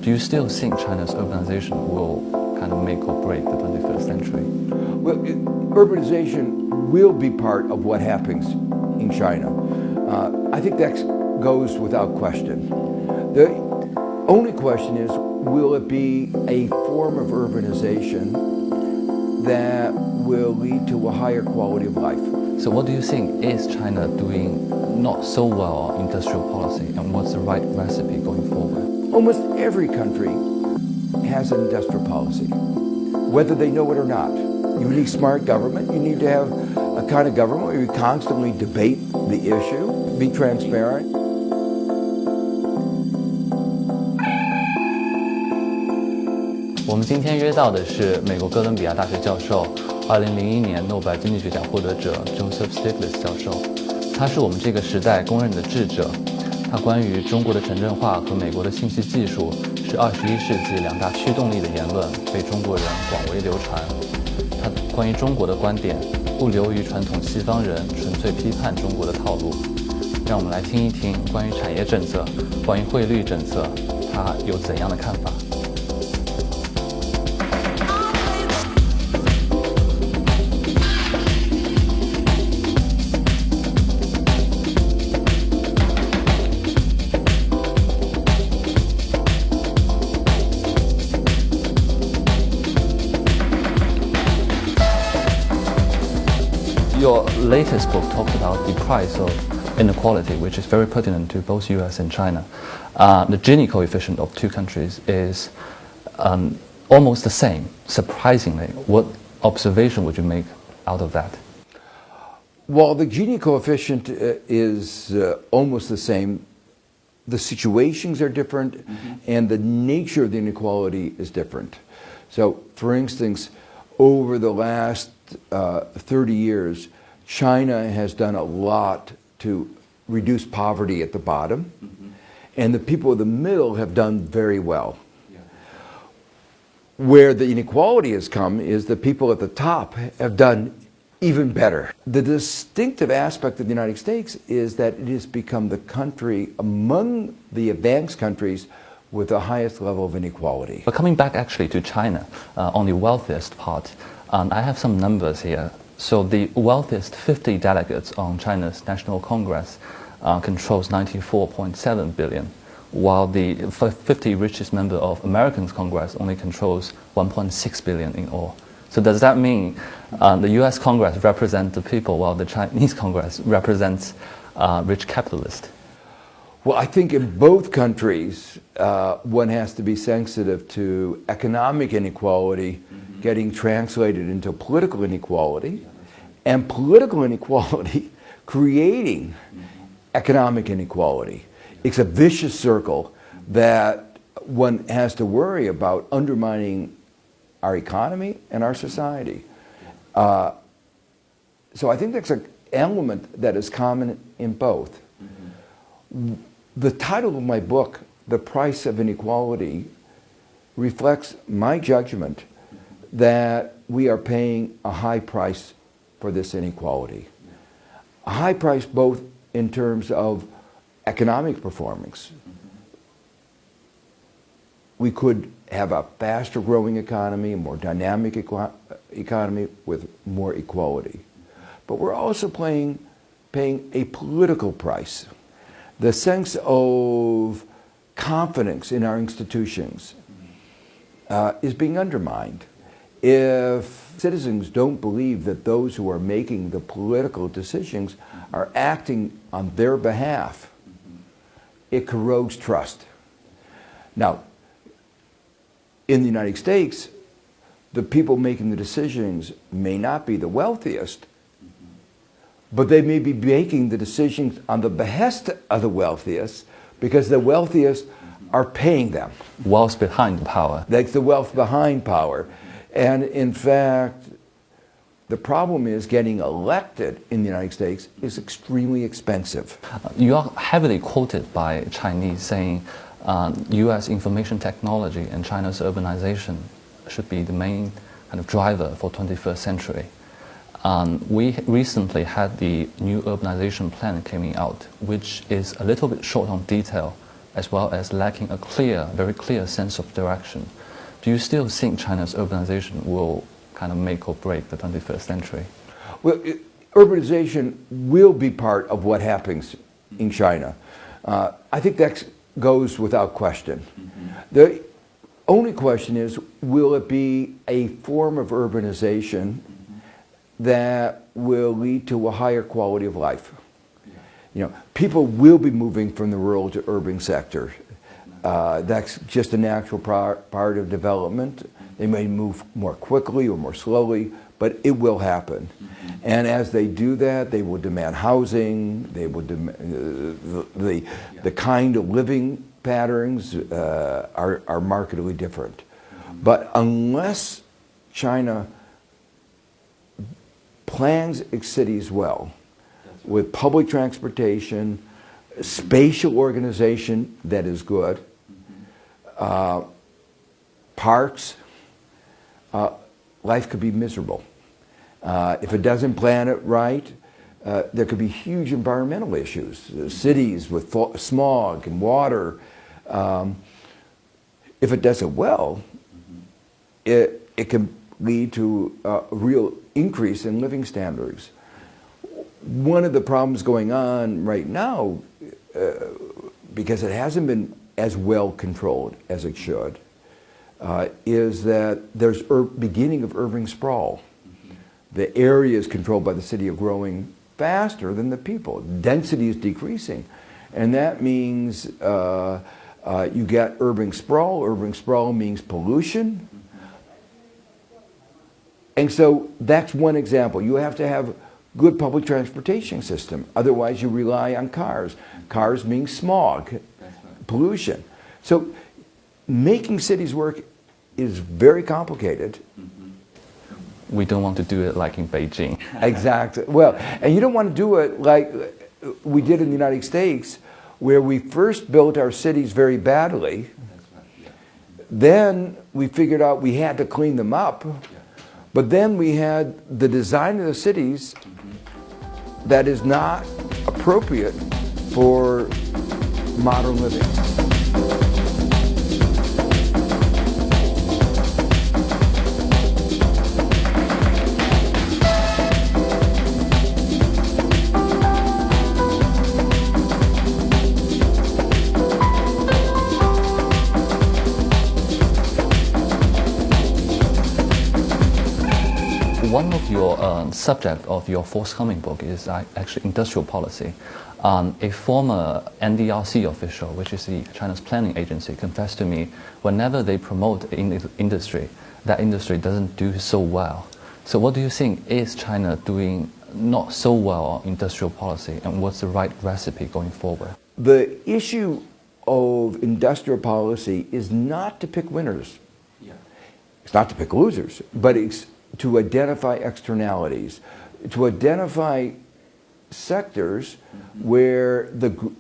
Do you still think China's urbanization will kind of make or break the 21st century? Well, urbanization will be part of what happens in China. I think that goes without question. The only question is, will it be a form of urbanization that will lead to a higher quality of life? So what do you think is China doing not so well on industrial policy, and what's the right recipe going forward? Almost every country has an industrial policy, whether they know it or not. You need smart government. You need to have a kind of government where you constantly debate the issue, be transparent. 我们今天约到的是美国哥伦比亚大学教授，2001年诺贝尔经济学奖获得者 Joseph Stiglitz 教授。他是我们这个时代公认的智者。他关于中国的城镇化和美国的信息技术是21世纪两大驱动力的言论，被中国人广为流传。他关于中国的观点不流于传统西方人纯粹批判中国的套路。让我们来听一听关于产业政策、关于汇率政策，他有怎样的看法。Your latest book talks about the price of inequality, which is very pertinent to both US and China. The Gini coefficient of two countries is almost the same, surprisingly. What observation would you make out of that? While the Gini coefficient is almost the same, the situations are different, and the nature of the inequality is different. So, for instance, over the last 30 years, China has done a lot to reduce poverty at the bottom, and the people in the middle have done very well. Yeah. Where the inequality has come is the people at the top have done even better. The distinctive aspect of the United States is that it has become the country among the advanced countries with the highest level of inequality. But coming back actually to China, on the wealthiest part, I have some numbers here. So the wealthiest 50 delegates on China's National Congress controls 94.7 billion, while the 50 richest member of American Congress only controls 1.6 billion in all. So does that mean the US Congress represents the people while the Chinese Congress represents rich capitalists? Well, I think in both countries, one has to be sensitive to economic inequality getting translated into political inequality, and political inequality creating economic inequality. It's a vicious circle that one has to worry about undermining our economy and our society. So I think that's an element that is common in both. The title of my book, The Price of Inequality, reflects my judgment that we are paying a high price for this inequality. A high price both in terms of economic performance. We could have a faster growing economy, a more dynamic economy with more equality. But we're also paying a political price. The sense of confidence in our institutions is being undermined. If citizens don't believe that those who are making the political decisions are acting on their behalf, it corrodes trust. Now, in the United States, the people making the decisions may not be the wealthiest, but they may be making the decisions on the behest of the wealthiest because the wealthiest are paying them. Wealth behind power. That's the wealth behind power. And in fact, the problem is getting elected in the United States is extremely expensive. You are heavily quoted by Chinese saying US information technology and China's urbanization should be the main kind of driver for 21st century. We recently had the new urbanization plan coming out, which is a little bit short on detail as well as lacking a very clear sense of direction. Do you still think China's urbanization will kind of make or break the 21st century? Well, urbanization will be part of what happens in China. I think that goes without question. The only question is, will it be a form of urbanization that will lead to a higher quality of life? You know, people will be moving from the rural to urban sector. That's just a natural part of development. They may move more quickly or more slowly, but it will happen. And as they do that, they will demand housing, they will demand the kind of living patterns are markedly different. But unless China plans its cities well, with public transportation, spatial organization that is good, parks, life could be miserable. If it doesn't plan it right, there could be huge environmental issues. Cities with smog and water. If it does it well, it can lead to a real increase in living standards. One of the problems going on right now, because it hasn't been as well controlled as it should, is that there's beginning of urban sprawl. The area is controlled by the city are growing faster than the people. Density is decreasing. And that means you get urban sprawl. Urban sprawl means pollution. And so that's one example. You have to have good public transportation system. Otherwise you rely on cars. Cars mean smog, pollution. So making cities work is very complicated. We don't want to do it like in Beijing. Exactly. Well, and you don't want to do it like we did in the United States, where we first built our cities very badly. Then we figured out we had to clean them up. But then we had the design of the cities that is not appropriate for modern living. One of your subject of your forthcoming book is actually industrial policy. A former NDRC official, which is China's planning agency, confessed to me whenever they promote industry, that industry doesn't do so well. So what do you think, is China doing not so well on industrial policy, and what's the right recipe going forward? The issue of industrial policy is not to pick winners. It's not to pick losers, but it's to identify externalities, to identify sectors where the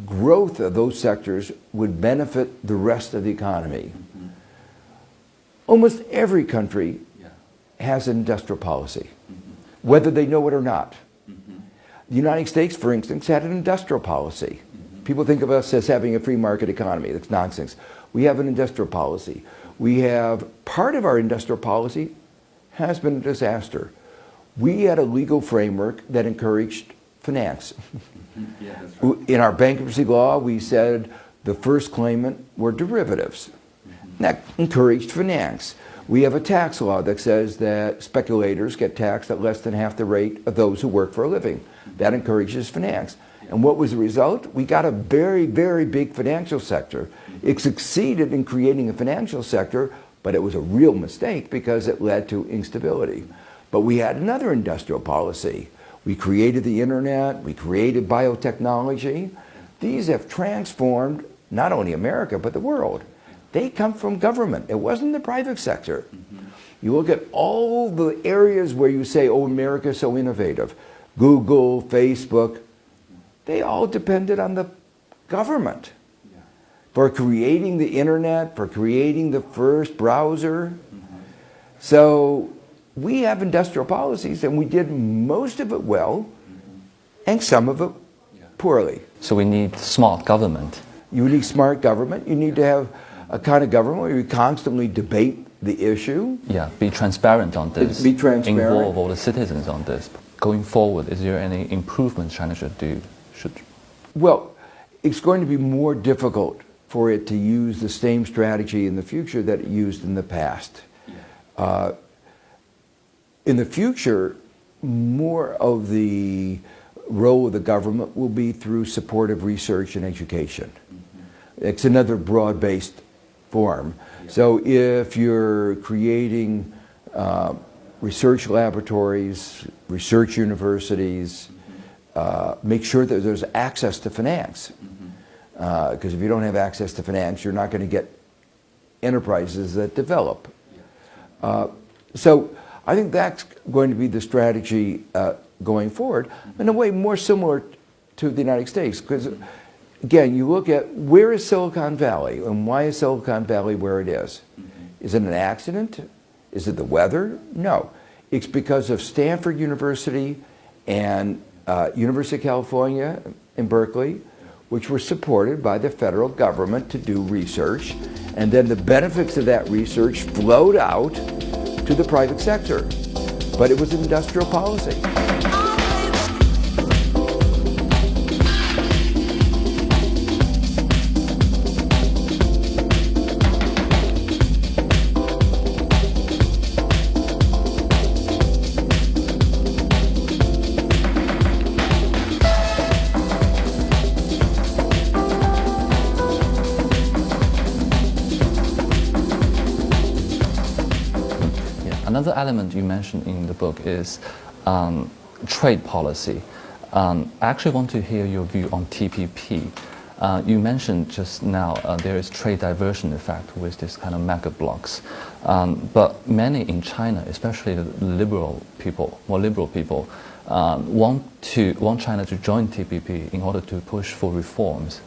growth of those sectors would benefit the rest of the economy. Almost every country has an industrial policy, whether they know it or not. The United States, for instance, had an industrial policy. People think of us as having a free market economy. That's nonsense. We have an industrial policy. We have part of our industrial policy has been a disaster. We had a legal framework that encouraged finance. In our bankruptcy law, we said the first claimant were derivatives. That encouraged finance. We have a tax law that says that speculators get taxed at less than half the rate of those who work for a living. That encourages finance. And what was the result? We got a very, very big financial sector. It succeeded in creating a financial sector, but it was a real mistake because it led to instability. But we had another industrial policy. We created the internet, we created biotechnology. These have transformed not only America, but the world. They come from government. It wasn't the private sector. You look at all the areas where you say, oh, America's so innovative. Google, Facebook, they all depended on the government. For creating the internet, for creating the first browser. So we have industrial policies, and we did most of it well, and some of it poorly. So we need smart government. You need smart government. You need to have a kind of government where you constantly debate the issue. Yeah, be transparent on this. Be transparent. Involve all the citizens on this. Going forward, is there any improvements China should do? Well, it's going to be more difficult for it to use the same strategy in the future that it used in the past. In the future, more of the role of the government will be through supportive research and education. It's another broad-based form. So if you're creating research laboratories, research universities, make sure that there's access to finance. Because if you don't have access to finance, you're not going to get enterprises that develop. So I think that's going to be the strategy going forward, in a way more similar to the United States. Because again, you look at where is Silicon Valley and why is Silicon Valley where it is? Is it an accident? Is it the weather? No. It's because of Stanford University and University of California in Berkeley, which were supported by the federal government to do research, and then the benefits of that research flowed out to the private sector. But it was industrial policy. Another element you mentioned in the book is trade policy. I actually want to hear your view on TPP. You mentioned just now there is trade diversion effect with this kind of mega blocks. But many in China, especially the liberal people, more liberal people, want China to join TPP in order to push for reforms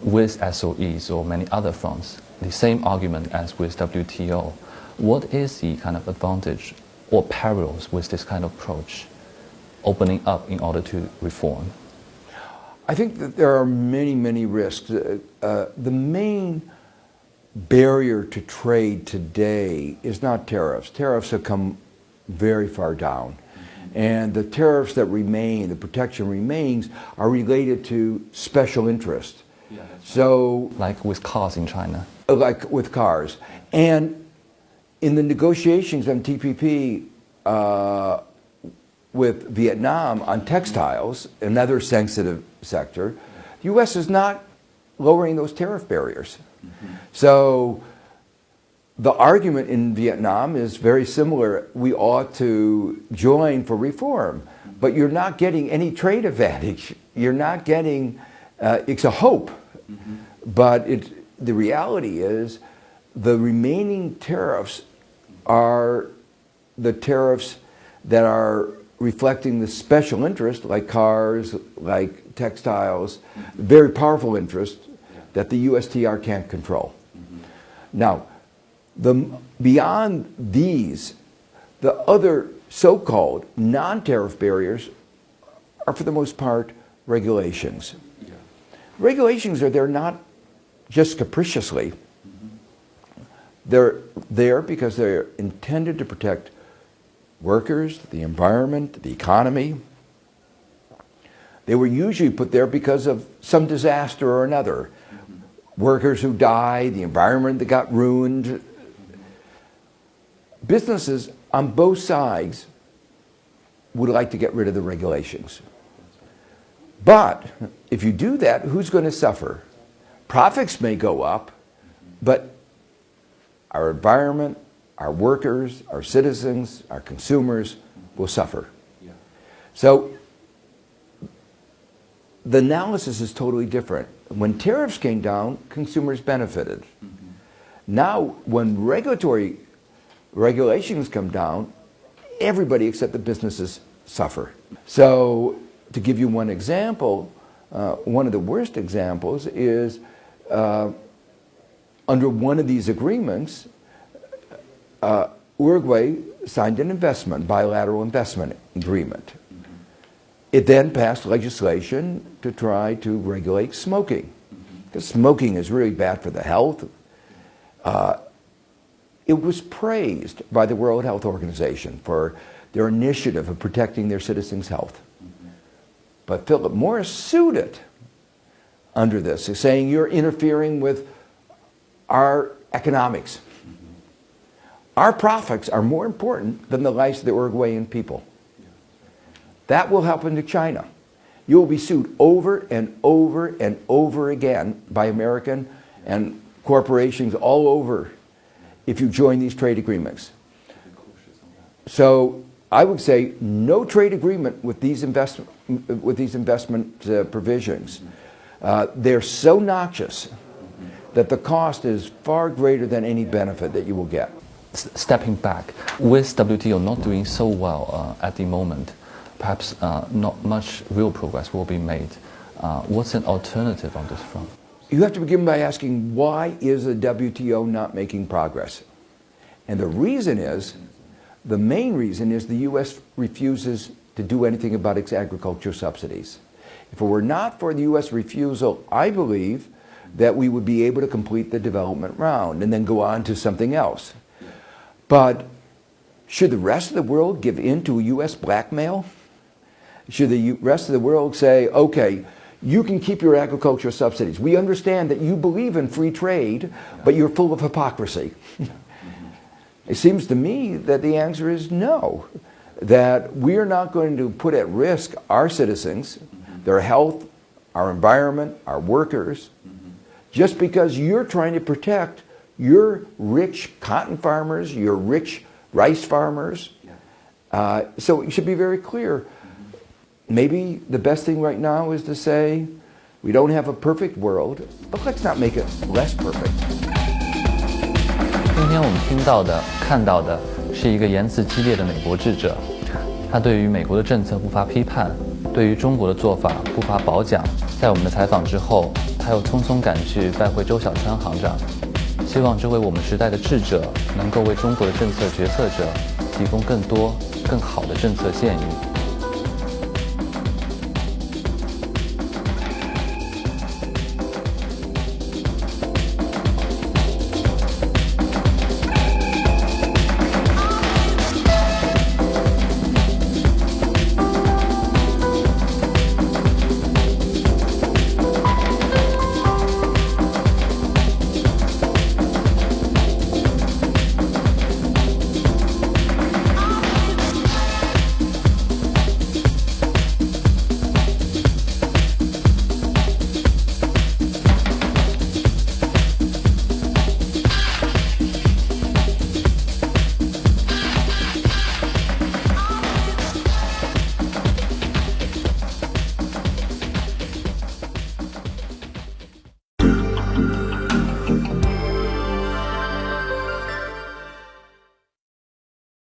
with SOEs or many other fronts. The same argument as with WTO. What is the kind of advantage or perils with this kind of approach, opening up in order to reform? I think that there are many, many risks. The main barrier to trade today is not tariffs. Tariffs have come very far down. And the tariffs that remain, the protection remains, are related to special interest. Yeah, so, like with cars in China. Like with cars. And in the negotiations on TPP with Vietnam on textiles, another sensitive sector, the U.S. is not lowering those tariff barriers. So the argument in Vietnam is very similar. We ought to join for reform, but you're not getting any trade advantage. You're not getting, it's a hope, but the reality is the remaining tariffs are the tariffs that are reflecting the special interest, like cars, like textiles, very powerful interest that the USTR can't control. Now, beyond these, the other so-called non-tariff barriers are for the most part regulations. Regulations are there not just capriciously. They're there because they're intended to protect workers, the environment, the economy. They were usually put there because of some disaster or another. Workers who died, the environment that got ruined. Businesses on both sides would like to get rid of the regulations. But if you do that, who's going to suffer? Profits may go up, but our environment, our workers, our citizens, our consumers will suffer. So the analysis is totally different. When tariffs came down, consumers benefited. Now, when regulations come down, everybody except the businesses suffer. So to give you one example, one of the worst examples is under one of these agreements, Uruguay signed an bilateral investment agreement. It then passed legislation to try to regulate smoking. because smoking is really bad for the health. It was praised by the World Health Organization for their initiative of protecting their citizens' health. But Philip Morris sued it under this, saying you're interfering with our economics. Our profits are more important than the lives of the Uruguayan people. That will happen to China. You will be sued over and over and over again by American and corporations all over if you join these trade agreements. So I would say no trade agreement with these investment provisions. They're so noxious that the cost is far greater than any benefit that you will get. Stepping back, with WTO not doing so well at the moment, perhaps not much real progress will be made. What's an alternative on this front? You have to begin by asking, why is the WTO not making progress? And the reason is, the main reason is the U.S. refuses to do anything about its agriculture subsidies. If it were not for the U.S. refusal, I believe that we would be able to complete the development round and then go on to something else. But should the rest of the world give in to U.S. blackmail? Should the rest of the world say, okay, you can keep your agricultural subsidies. We understand that you believe in free trade, but you're full of hypocrisy. It seems to me that the answer is no, that we are not going to put at risk our citizens, their health, our environment, our workers, just because you're trying to protect your rich cotton farmers, your rich rice farmers. So it should be very clear. Maybe the best thing right now is to say, we don't have a perfect world, but let's not make it less perfect. 今天我们听到的、看到的是一个言辞激烈的美国智者，他对于美国的政策不乏批判，对于中国的做法不乏褒奖。在我们的采访之后，他又匆匆赶去拜会周小川行长，希望这位我们时代的智者能够为中国的政策决策者提供更多、更好的政策建议。